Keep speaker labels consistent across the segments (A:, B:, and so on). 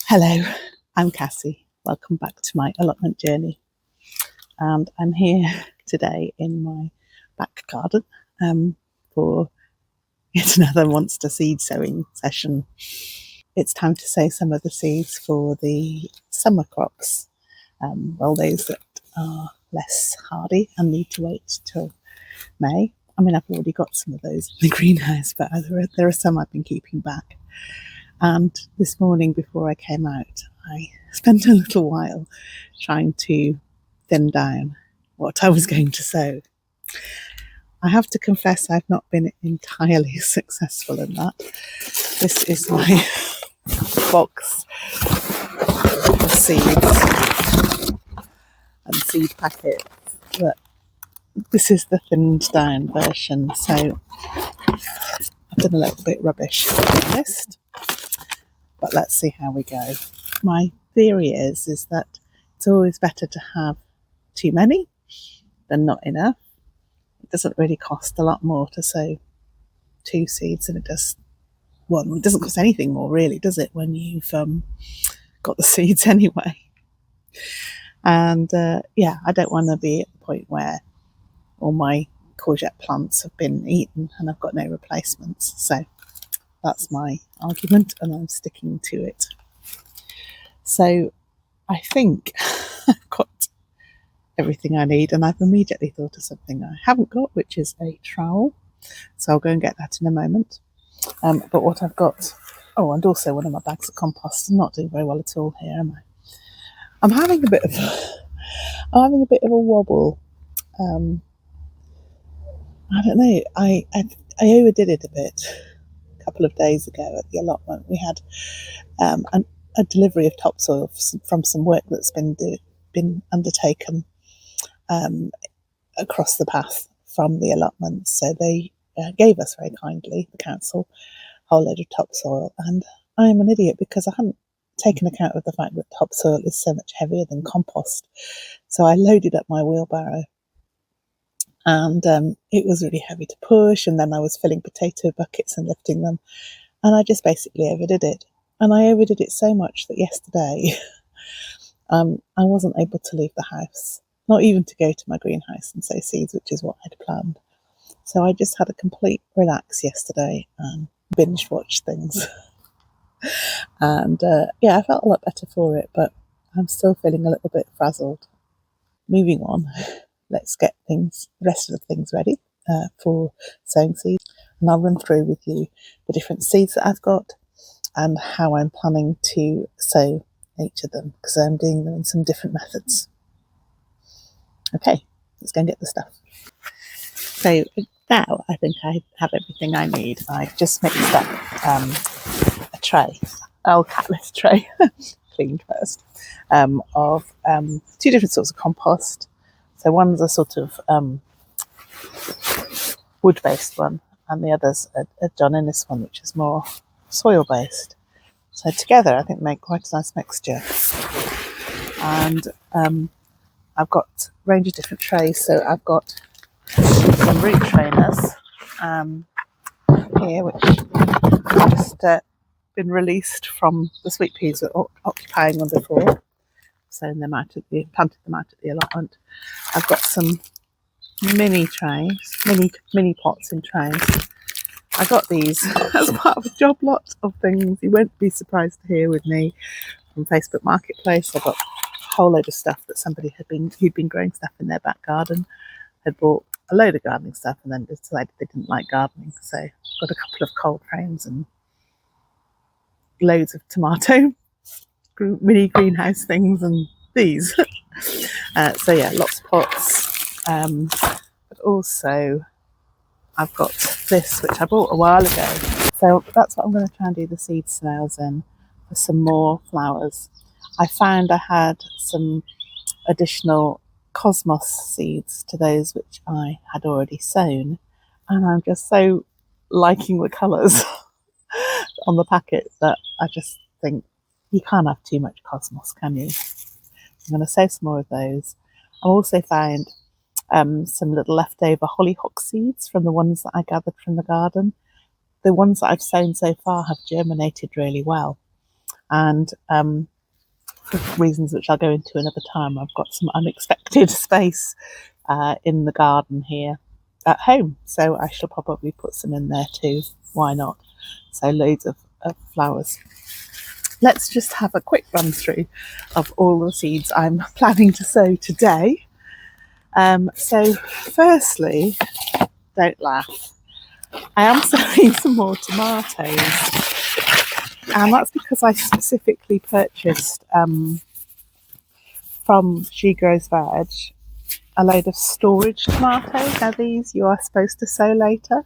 A: Hello, I'm Cassie. Welcome back to my allotment journey. And I'm here today in my back garden for yet another monster seed sowing session. It's time to sow some of the seeds for the summer crops, those that are less hardy and need to wait till May. I mean, I've already got some of those in the greenhouse, but there are some I've been keeping back. And this morning, before I came out, I spent a little while trying to thin down what I was going to sow. I have to confess I've not been entirely successful in that. This is my box of seeds and seed packets, but this is the thinned down version, so I've done a little bit rubbish, to be honest. But let's see how we go. My theory is that it's always better to have too many than not enough. It doesn't really cost a lot more to sow 2 seeds than it does 1. It doesn't cost anything more, really, does it, when you've got the seeds anyway? And I don't want to be at the point where all my courgette plants have been eaten and I've got no replacements. So that's my argument, and I'm sticking to it. So I think I've got everything I need, and I've immediately thought of something I haven't got, which is a trowel. So I'll go and get that in a moment. But what I've got, and also one of my bags of compost. I'm not doing very well at all here, am I? I'm having a bit of a wobble. I don't know. I overdid it a bit. Couple of days ago at the allotment, we had a delivery of topsoil from some work that's been undertaken across the path from the allotment. So they gave us very kindly, the council, a whole load of topsoil, and I am an idiot because I hadn't taken account of the fact that topsoil is so much heavier than compost. So I loaded up my wheelbarrow, and it was really heavy to push, and then I was filling potato buckets and lifting them, and I just basically overdid it. And I overdid it so much that yesterday I wasn't able to leave the house, not even to go to my greenhouse and sow seeds, which is what I'd planned. So I just had a complete relax yesterday and binge watched things. And I felt a lot better for it, but I'm still feeling a little bit frazzled. Moving on. Let's get the rest of the things ready for sowing seeds, and I'll run through with you the different seeds that I've got and how I'm planning to sow each of them, because I'm doing them in some different methods. Okay, let's go and get the stuff. So now I think I have everything I need. I've just mixed up a tray, cat litter tray, cleaned first, of 2 different sorts of compost. So one's a sort of wood-based one, and the other's a John Innes one, which is more soil-based. So together, I think make quite a nice mixture. And I've got a range of different trays. So I've got some root trainers here, which have just been released from the sweet peas that were occupying them before. Planted them out at the allotment. I've got some mini trays, mini pots in trays. I got these as part of a job lot of things you won't be surprised to hear with me from Facebook Marketplace. I got a whole load of stuff that somebody who'd been growing stuff in their back garden, had bought a load of gardening stuff and then decided they didn't like gardening. So got a couple of cold frames and loads of tomato mini greenhouse things and these. So yeah, lots of pots. But also I've got this, which I bought a while ago. So that's what I'm going to try and do the seed snails in, for some more flowers. I found I had some additional cosmos seeds to those which I had already sown, and I'm just so liking the colours on the packet that I just think you can't have too much cosmos, can you? I'm going to sow some more of those. I also found some little leftover hollyhock seeds from the ones that I gathered from the garden. The ones that I've sown so far have germinated really well, and for reasons which I'll go into another time, I've got some unexpected space in the garden here at home, so I shall probably put some in there too. Why not? So loads of flowers. Let's just have a quick run through of all the seeds I'm planning to sow today. So firstly, don't laugh, I am sowing some more tomatoes, and that's because I specifically purchased from She Grows Veg a load of storage tomatoes. Now these you are supposed to sow later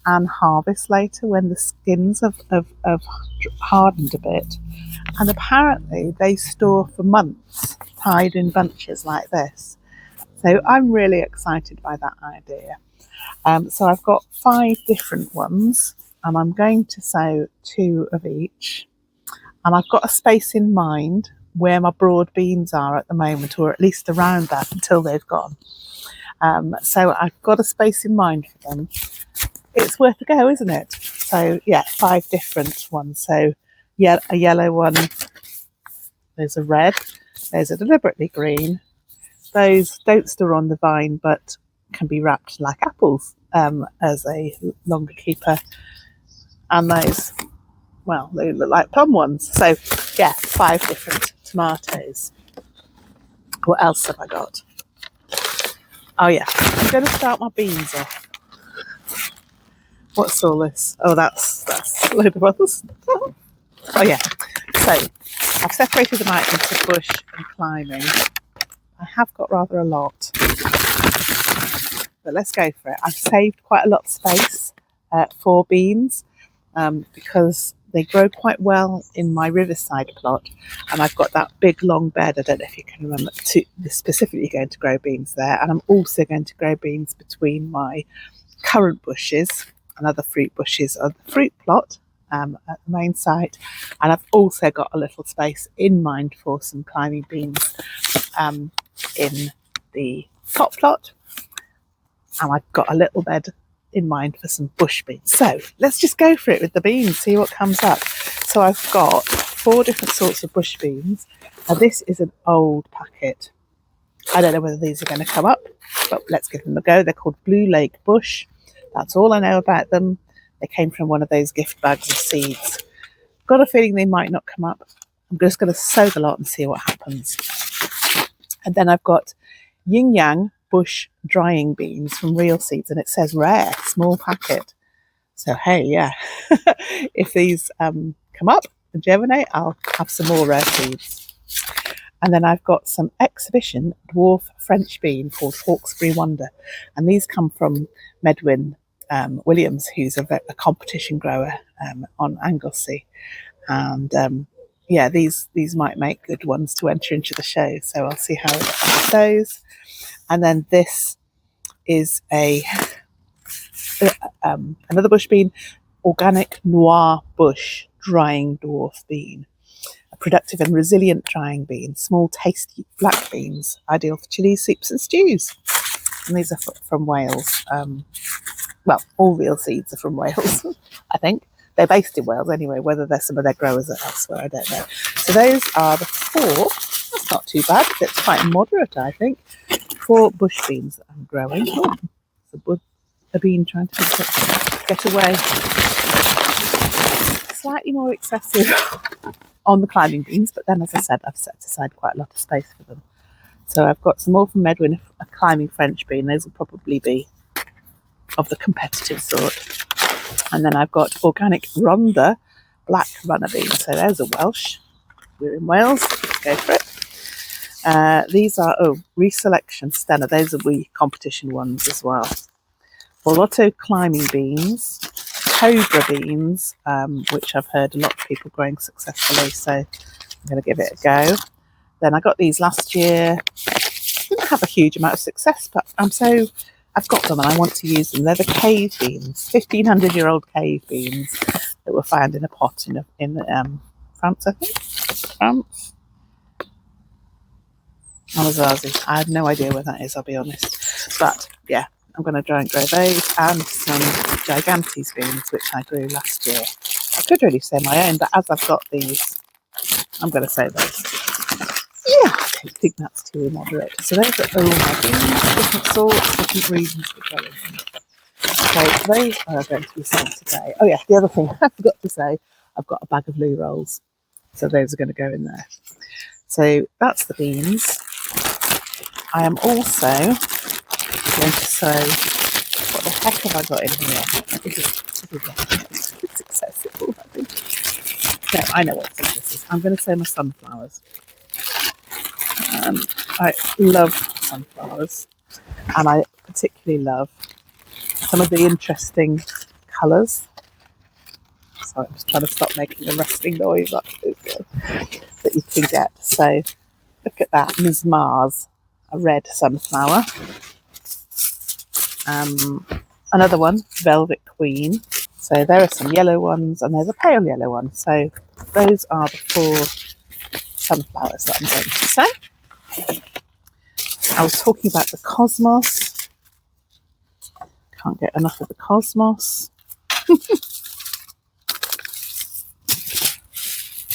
A: and harvest later when the skins have hardened a bit, and apparently they store for months tied in bunches like this. So I'm really excited by that idea. So I've got 5 different ones, and I'm going to sow 2 of each, and I've got a space in mind where my broad beans are at the moment, or at least around that until they've gone. So I've got a space in mind for them. It's worth a go, isn't it? So yeah, 5 different ones. So yeah, a yellow one, there's a red, there's a deliberately green. Those don't store on the vine but can be wrapped like apples as a longer keeper. And those, well, they look like plum ones. So yeah, 5 different tomatoes. What else have I got? Oh yeah, I'm going to start my beans off. What's all this? Oh, that's a load of others. Oh yeah. So I've separated them out into bush and climbing. I have got rather a lot, but let's go for it. I've saved quite a lot of space for beans because they grow quite well in my riverside plot, and I've got that big long bed. I don't know if you can remember, specifically going to grow beans there, and I'm also going to grow beans between my currant bushes and other fruit bushes on the fruit plot at the main site, and I've also got a little space in mind for some climbing beans in the top plot, and I've got a little bed in mind for some bush beans. So let's just go for it with the beans, see what comes up. So I've got 4 different sorts of bush beans. Now this is an old packet. I don't know whether these are going to come up, but let's give them a go. They're called Blue Lake Bush. That's all I know about them. They came from one of those gift bags of seeds. Got a feeling they might not come up. I'm just going to sow the lot and see what happens. And then I've got Yin Yang Bush drying beans from Real Seeds, and it says rare, small packet. So hey, yeah, if these come up and germinate, I'll have some more rare seeds. And then I've got some exhibition dwarf French bean called Hawkesbury Wonder, and these come from Medwin Williams, who's a competition grower on Anglesey, and yeah, these might make good ones to enter into the show. So I'll see how it goes. And then this is another bush bean, Organic Noir Bush Drying Dwarf Bean. A productive and resilient drying bean, small tasty black beans, ideal for chilies, soups and stews. And these are from Wales. Well, all Real Seeds are from Wales, I think. They're based in Wales anyway, whether they're some of their growers are elsewhere, I don't know. So those are the 4, that's not too bad, it's quite moderate, I think, 4 bush beans that I'm growing. Oh, it's a bean trying to get away. Slightly more excessive on the climbing beans, but then as I said, I've set aside quite a lot of space for them. So I've got some more from Medwin, a climbing French bean. Those will probably be of the competitive sort. And then I've got Organic Rhonda black runner bean. So there's a Welsh. We're in Wales. Go for it. These are, reselection Stenna. Those are wee competition ones as well. Bolotto climbing beans, cobra beans, which I've heard a lot of people growing successfully. So I'm going to give it a go. Then I got these last year. Didn't have a huge amount of success, but I've got them and I want to use them. They're the cave beans, 1,500-year-old cave beans that were found in a pot in France, I think. France. Amazazi. I have no idea where that is, I'll be honest. But yeah, I'm going to try and grow those and some gigantes beans, which I grew last year. I could really sow my own, but as I've got these, I'm going to sow those. Yeah, I don't think that's too immoderate. So those are all my beans, different sorts, different reasons for growing them. So those are going to be sown today. Oh yeah, the other thing I forgot to say, I've got a bag of loo rolls. So those are going to go in there. So that's the beans. I am also going to sow, what the heck have I got in here? It's accessible, I think. No, I know what this is. I'm going to sow my sunflowers. I love sunflowers, and I particularly love some of the interesting colours. Sorry, I'm just trying to stop making a rustling noise that you can get. So look at that, Ms. Mars, a red sunflower. Another one, Velvet Queen. So there are some yellow ones, and there's a pale yellow one. So those are the 4 sunflowers that I'm going to sow. I was talking about the cosmos. Can't get enough of the cosmos.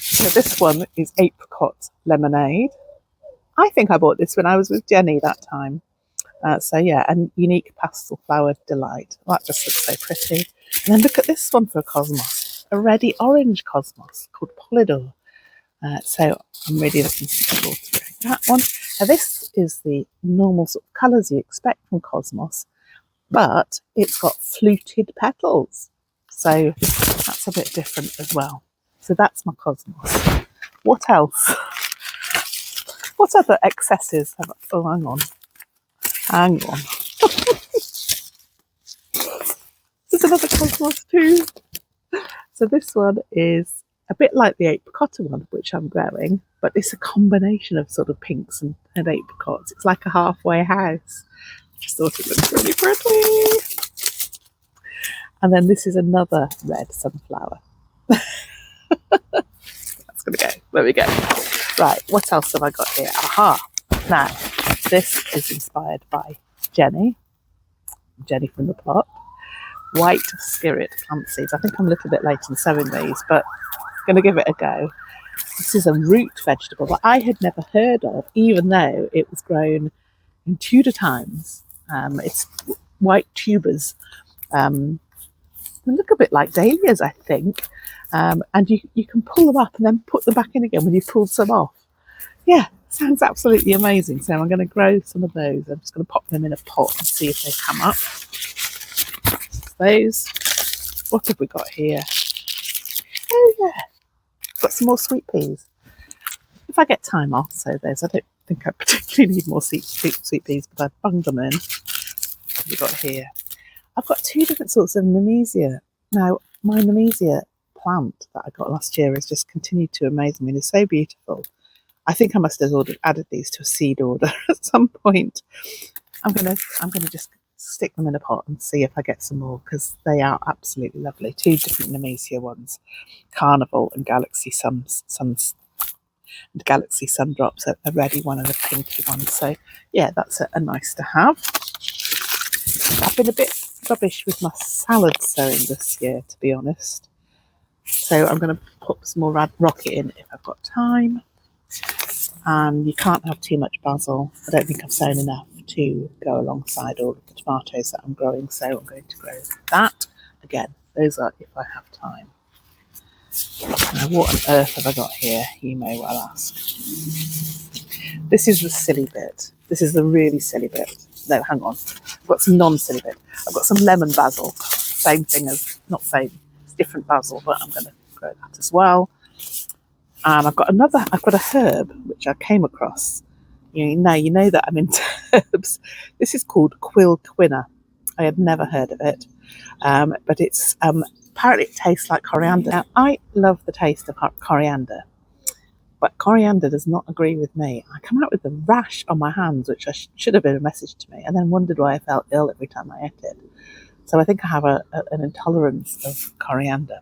A: So this one is apricot lemonade. I think I bought this when I was with Jenny that time. So yeah, and unique pastel flowered delight. That just looks so pretty. And then look at this one for a cosmos, a reddy orange cosmos called Polydor. So I'm really looking forward to doing that one. Now this is the normal sort of colours you expect from cosmos, but it's got fluted petals. So that's a bit different as well. So that's my cosmos. What else? What other excesses have I? Oh, hang on. There's another cosmos too. So this one is a bit like the apricot one, which I'm growing, but it's a combination of sort of pinks and apricots. It's like a halfway house. I just thought it looked really pretty. And then this is another red sunflower. That's going to go. There we go. Right, what else have I got here? Aha! Now, this is inspired by Jenny from the plot. White spirit plant seeds. I think I'm a little bit late in sowing these, but I'm going to give it a go. This is a root vegetable that I had never heard of, even though it was grown in Tudor times. It's white tubers. They look a bit like dahlias, I think. And you can pull them up and then put them back in again when you've pulled some off. Yeah, sounds absolutely amazing. So I'm going to grow some of those. I'm just going to pop them in a pot and see if they come up. Those. What have we got here? Oh yeah, got some more sweet peas. If I get time, I'll sow those. I don't think I particularly need more sweet peas, but I've bunged them in. What have we got here? I've got 2 different sorts of nemesia. Now, my nemesia plant that I got last year has just continued to amaze me. It's so beautiful. I think I must have added these to a seed order at some point. I'm gonna just stick them in a pot and see if I get some more, because they are absolutely lovely. 2 different nemesia ones, Carnival and Galaxy Suns and Galaxy Sundrops, a reddy one and a pinky one. So yeah, that's a nice to have. I've been a bit rubbish with my salad sowing this year, to be honest. So I'm going to put some more rocket in if I've got time. And you can't have too much basil. I don't think I've sown enough to go alongside all of the tomatoes that I'm growing, so I'm going to grow that. Again, those are if I have time. Now, what on earth have I got here? You may well ask. This is the silly bit. This is the really silly bit. No, hang on. I've got some non-silly bit. I've got some lemon basil. Same thing as, not same, it's different basil, but I'm going to grow that as well. And I've got a herb which I came across. You know that I'm into herbs. This is called quill quinna. I had never heard of it, but it's apparently it tastes like coriander. Now, I love the taste of coriander, but coriander does not agree with me. I come out with a rash on my hands, which should have been a message to me, and then wondered why I felt ill every time I ate it. So I think I have an intolerance of coriander.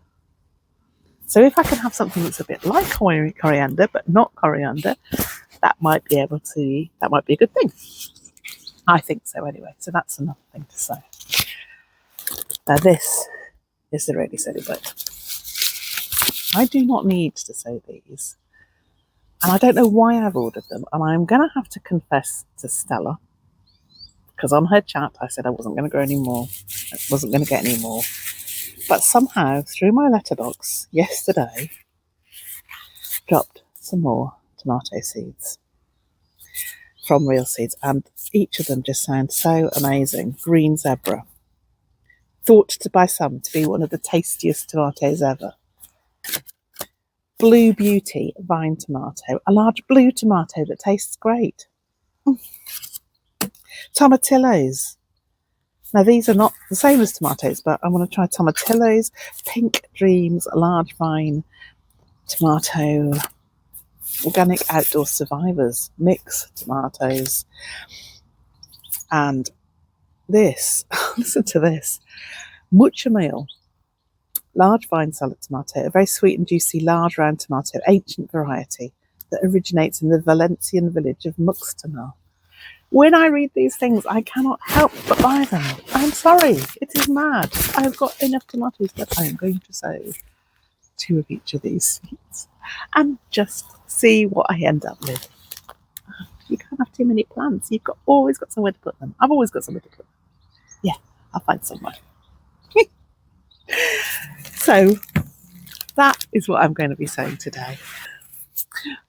A: So if I can have something that's a bit like coriander, but not coriander, that might be a good thing. I think so anyway. So that's another thing to say. Now this is the really silly bit. I do not need to sow these. And I don't know why I've ordered them. And I'm going to have to confess to Stella, because on her chat I said I wasn't going to grow any more. I wasn't going to get any more. But somehow, through my letterbox yesterday, dropped some more tomato seeds from Real Seeds. And each of them just sound so amazing. Green Zebra. Thought by some to be one of the tastiest tomatoes ever. Blue Beauty vine tomato, a large blue tomato that tastes great. Tomatillos. Now these are not the same as tomatoes, but I want to try tomatillos. Pink Dreams, a large vine tomato. Organic Outdoor Survivors, mix tomatoes. And this, listen to this, mucha meal. Large vine salad tomato, a very sweet and juicy large round tomato, ancient variety that originates in the Valencian village of Muxtamal. When I read these things, I cannot help but buy them. I'm sorry, it is mad. I've got enough tomatoes that I am going to sow 2 of each of these seeds and just see what I end up with. You can't have too many plants. You've always got somewhere to put them. I've always got somewhere to put them. Yeah, I'll find somewhere. So that is what I'm going to be saying today.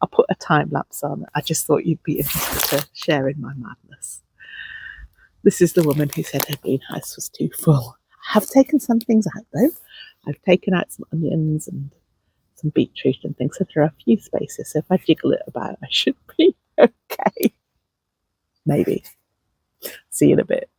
A: I'll put a time lapse on. I just thought you'd be interested to share in my madness. This is the woman who said her greenhouse was too full. I have taken some things out though. I've taken out some onions and some beetroot and things, so there are a few spaces. So if I jiggle it about, I should be okay. Maybe. See you in a bit.